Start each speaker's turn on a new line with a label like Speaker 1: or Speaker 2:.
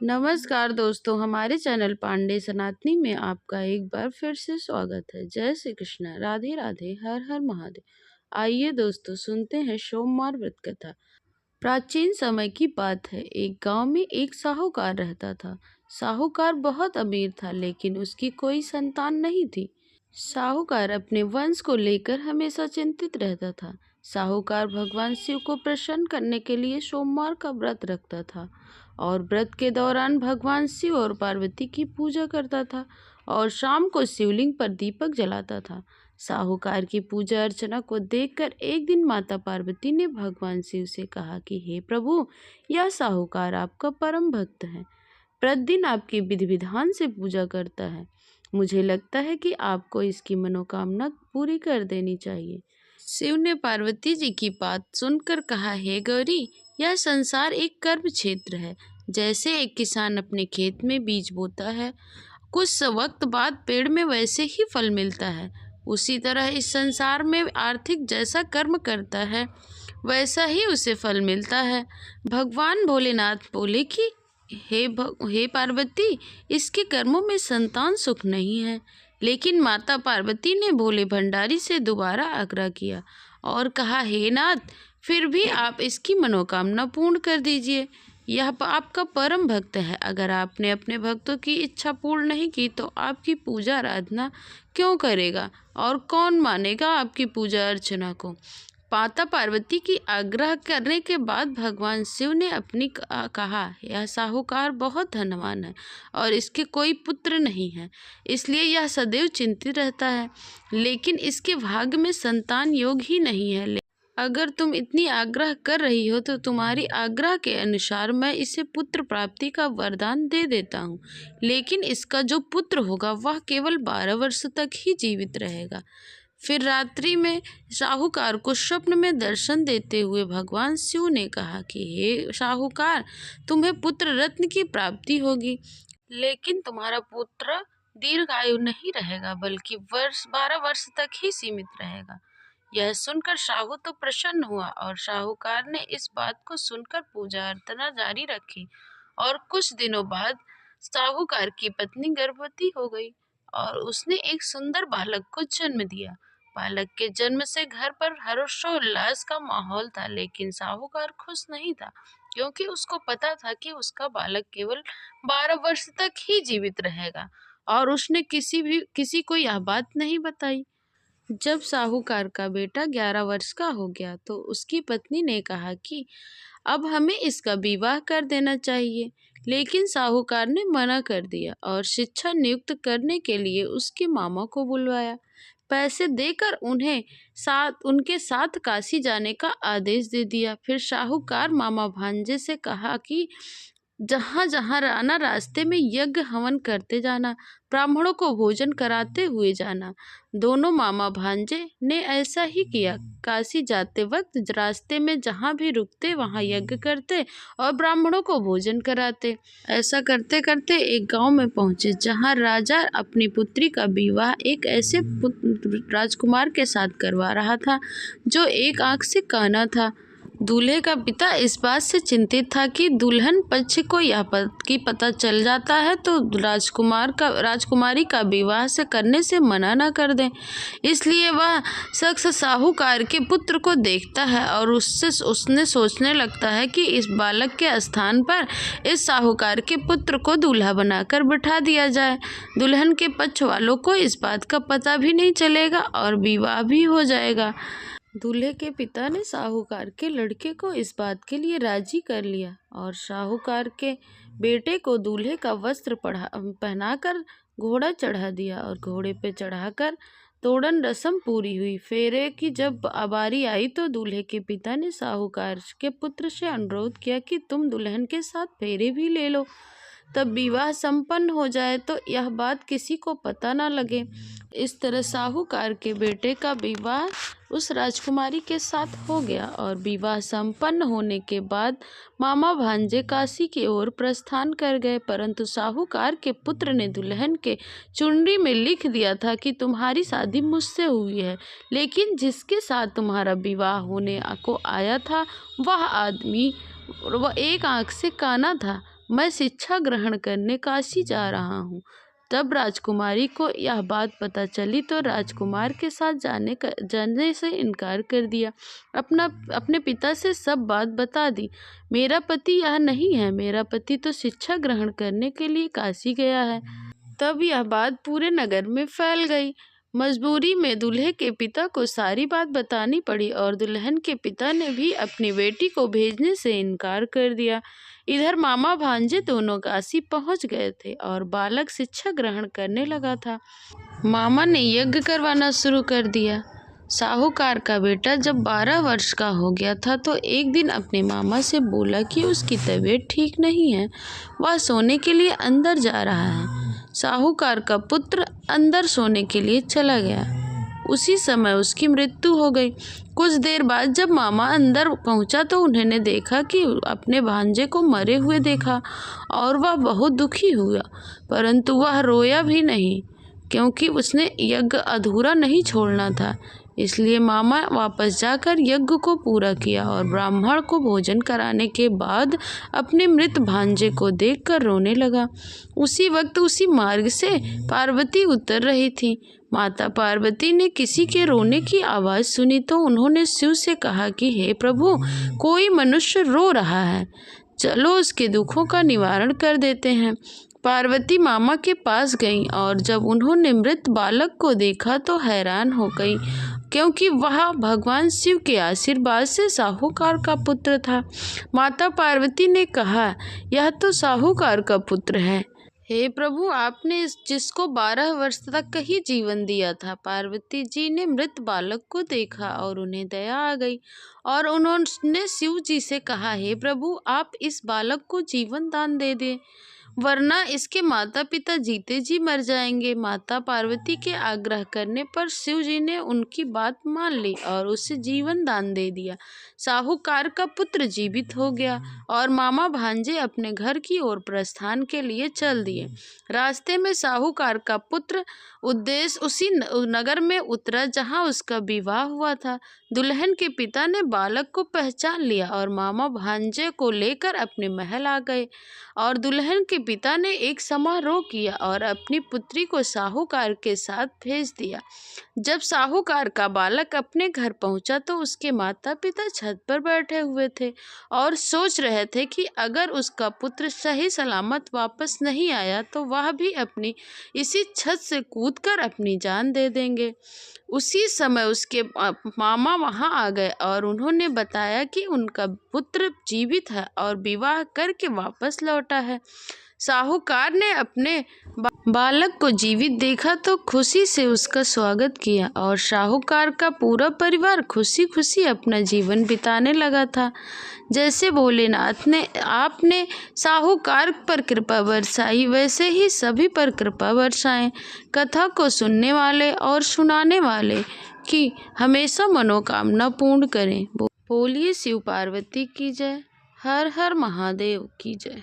Speaker 1: नमस्कार दोस्तों, हमारे चैनल पांडे सनातनी में आपका एक बार फिर से स्वागत है। जय श्री कृष्ण, राधे राधे, हर हर महादेव। आइए दोस्तों, सुनते हैं सोमवार व्रत कथा। प्राचीन समय की बात है। एक गांव में एक साहूकार रहता था। साहूकार बहुत अमीर था, लेकिन उसकी कोई संतान नहीं थी। साहूकार अपने वंश को लेकर हमेशा चिंतित रहता था। साहूकार भगवान शिव को प्रसन्न करने के लिए सोमवार का व्रत रखता था और व्रत के दौरान भगवान शिव और पार्वती की पूजा करता था और शाम को शिवलिंग पर दीपक जलाता था। साहूकार की पूजा अर्चना को देखकर एक दिन माता पार्वती ने भगवान शिव से कहा कि हे प्रभु, यह साहूकार आपका परम भक्त है, प्रतिदिन आपकी विधि विधान से पूजा करता है। मुझे लगता है कि आपको इसकी मनोकामना पूरी कर देनी चाहिए। शिव ने पार्वती जी की बात सुनकर कहा, हे गौरी, यह संसार एक कर्म क्षेत्र है। जैसे एक किसान अपने खेत में बीज बोता है, कुछ वक्त बाद पेड़ में वैसे ही फल मिलता है, उसी तरह इस संसार में आर्थिक जैसा कर्म करता है वैसा ही उसे फल मिलता है। भगवान भोलेनाथ बोले कि हे पार्वती, इसके कर्मों में संतान सुख नहीं है। लेकिन माता पार्वती ने भोले भंडारी से दोबारा आग्रह किया और कहा, हे नाथ, फिर भी आप इसकी मनोकामना पूर्ण कर दीजिए। यह आपका परम भक्त है। अगर आपने अपने भक्तों की इच्छा पूर्ण नहीं की तो आपकी पूजा आराधना क्यों करेगा और कौन मानेगा आपकी पूजा अर्चना को। माता पार्वती की आग्रह करने के बाद भगवान शिव ने अपनी कहा, यह साहूकार बहुत धनवान है और इसके कोई पुत्र नहीं है, इसलिए यह सदैव चिंतित रहता है, लेकिन इसके भाग्य में संतान योग ही नहीं है। अगर तुम इतनी आग्रह कर रही हो तो तुम्हारी आग्रह के अनुसार मैं इसे पुत्र प्राप्ति का वरदान दे देता हूँ, लेकिन इसका जो पुत्र होगा वह केवल 12 वर्ष तक ही जीवित रहेगा। फिर रात्रि में साहूकार को स्वप्न में दर्शन देते हुए भगवान शिव ने कहा कि हे साहूकार, तुम्हें पुत्र रत्न की प्राप्ति होगी, लेकिन तुम्हारा पुत्र दीर्घायु नहीं रहेगा, बल्कि 12 वर्ष तक ही सीमित रहेगा। यह सुनकर साहू तो प्रसन्न हुआ और साहूकार ने इस बात को सुनकर पूजा अर्चना जारी रखी और कुछ दिनों बाद साहूकार की पत्नी गर्भवती हो गई और उसने एक सुंदर बालक को जन्म दिया। बालक के जन्म से घर पर हर्षोल्लास का माहौल था, लेकिन साहूकार खुश नहीं था, क्योंकि उसको पता था कि उसका बालक केवल 12 वर्ष तक ही जीवित रहेगा और उसने किसी को यह बात नहीं बताई। जब साहूकार का बेटा 11 वर्ष का हो गया तो उसकी पत्नी ने कहा कि अब हमें इसका विवाह कर देना चाहिए, लेकिन साहूकार ने मना कर दिया और शिक्षा नियुक्त करने के लिए उसके मामा को बुलवाया। पैसे देकर उनके साथ काशी जाने का आदेश दे दिया। फिर साहूकार मामा भांजे से कहा कि जहाँ जहाँ आना, रास्ते में यज्ञ हवन करते जाना, ब्राह्मणों को भोजन कराते हुए जाना। दोनों मामा भांजे ने ऐसा ही किया। काशी जाते वक्त रास्ते में जहाँ भी रुकते वहाँ यज्ञ करते और ब्राह्मणों को भोजन कराते। ऐसा करते करते एक गांव में पहुँचे जहाँ राजा अपनी पुत्री का विवाह एक ऐसे राजकुमार के साथ करवा रहा था जो एक आंख से काना था। दूल्हे का पिता इस बात से चिंतित था कि दुल्हन पक्ष को यह पता चल जाता है तो राजकुमारी का विवाह से करने से मना न कर दें। इसलिए वह शख्स साहूकार के पुत्र को देखता है और उसने सोचने लगता है कि इस बालक के स्थान पर इस साहूकार के पुत्र को दूल्हा बनाकर बिठा दिया जाए। दुल्हन के पक्ष वालों को इस बात का पता भी नहीं चलेगा और विवाह भी हो जाएगा। दूल्हे के पिता ने साहूकार के लड़के को इस बात के लिए राजी कर लिया और साहूकार के बेटे को दूल्हे का वस्त्र पहनाकर घोड़ा चढ़ा दिया और घोड़े पे चढ़ाकर तोड़न रस्म पूरी हुई। फेरे की जब बारी आई तो दूल्हे के पिता ने साहूकार के पुत्र से अनुरोध किया कि तुम दुल्हन के साथ फेरे भी ले लो, तब विवाह संपन्न हो जाए तो यह बात किसी को पता न लगे। इस तरह साहूकार के बेटे का विवाह उस राजकुमारी के साथ हो गया और विवाह संपन्न होने के बाद मामा भांजे काशी की ओर प्रस्थान कर गए। परंतु साहूकार के पुत्र ने दुल्हन के चुनरी में लिख दिया था कि तुम्हारी शादी मुझसे हुई है, लेकिन जिसके साथ तुम्हारा विवाह होने को आया था वह आदमी एक आंख से काना था। मैं शिक्षा ग्रहण करने काशी जा रहा हूँ। तब राजकुमारी को यह बात पता चली तो राजकुमार के साथ जाने से इनकार कर दिया। अपने पिता से सब बात बता दी। मेरा पति यह नहीं है, मेरा पति तो शिक्षा ग्रहण करने के लिए काशी गया है। तब यह बात पूरे नगर में फैल गई। मजबूरी में दूल्हे के पिता को सारी बात बतानी पड़ी और दुल्हन के पिता ने भी अपनी बेटी को भेजने से इनकार कर दिया। इधर मामा भांजे दोनों काशी पहुंच गए थे और बालक शिक्षा ग्रहण करने लगा था। मामा ने यज्ञ करवाना शुरू कर दिया। साहूकार का बेटा जब 12 वर्ष का हो गया था तो एक दिन अपने मामा से बोला कि उसकी तबीयत ठीक नहीं है, वह सोने के लिए अंदर जा रहा है। साहूकार का पुत्र अंदर सोने के लिए चला गया। उसी समय उसकी मृत्यु हो गई। कुछ देर बाद जब मामा अंदर पहुंचा तो उन्होंने देखा कि अपने भांजे को मरे हुए देखा और वह बहुत दुखी हुआ, परंतु वह रोया भी नहीं क्योंकि उसने यज्ञ अधूरा नहीं छोड़ना था। इसलिए मामा वापस जाकर यज्ञ को पूरा किया और ब्राह्मण को भोजन कराने के बाद अपने मृत भांजे को देखकर रोने लगा। उसी वक्त उसी मार्ग से पार्वती उतर रही थी। माता पार्वती ने किसी के रोने की आवाज़ सुनी तो उन्होंने शिव से कहा कि हे प्रभु, कोई मनुष्य रो रहा है, चलो उसके दुखों का निवारण कर देते हैं। पार्वती मामा के पास गईं और जब उन्होंने मृत बालक को देखा तो हैरान हो गई क्योंकि वह भगवान शिव के आशीर्वाद से साहूकार का पुत्र था। माता पार्वती ने कहा, यह तो साहूकार का पुत्र है। हे प्रभु, आपने जिसको 12 वर्ष तक ही जीवन दिया था। पार्वती जी ने मृत बालक को देखा और उन्हें दया आ गई और उन्होंने शिव जी से कहा, हे प्रभु, आप इस बालक को जीवन दान दे दें, वरना इसके माता पिता जीते जी मर जाएंगे। माता पार्वती के आग्रह करने पर शिव जी ने उनकी बात मान ली और उसे जीवन दान दे दिया। साहूकार का पुत्र जीवित हो गया और मामा भांजे अपने घर की ओर प्रस्थान के लिए चल दिए। रास्ते में साहूकार का पुत्र उद्देश्य उसी नगर में उतरा जहां उसका विवाह हुआ था। दुल्हन के पिता ने बालक को पहचान लिया और मामा भांजे को लेकर अपने महल आ गए और दुल्हन के पिता ने एक समारोह किया और अपनी पुत्री को साहूकार के साथ भेज दिया। जब साहूकार का बालक अपने घर पहुंचा तो उसके माता पिता छत पर बैठे हुए थे और सोच रहे थे कि अगर उसका पुत्र सही सलामत वापस नहीं आया तो वह भी अपनी इसी छत से कूदकर अपनी जान दे देंगे। उसी समय उसके मामा वहां आ गए और उन्होंने बताया कि उनका पुत्र जीवित है और विवाह करके वापस लौटा है। साहूकार ने अपने बालक को जीवित देखा तो खुशी से उसका स्वागत किया और साहूकार का पूरा परिवार खुशी खुशी अपना जीवन बिताने लगा था। जैसे भोलेनाथ ने आपने साहूकार पर कृपा बरसाई, वैसे ही सभी पर कृपा बरसाएं। कथा को सुनने वाले और सुनाने वाले की हमेशा मनोकामना पूर्ण करें। बोलिए शिव पार्वती की जय। हर हर महादेव की जय।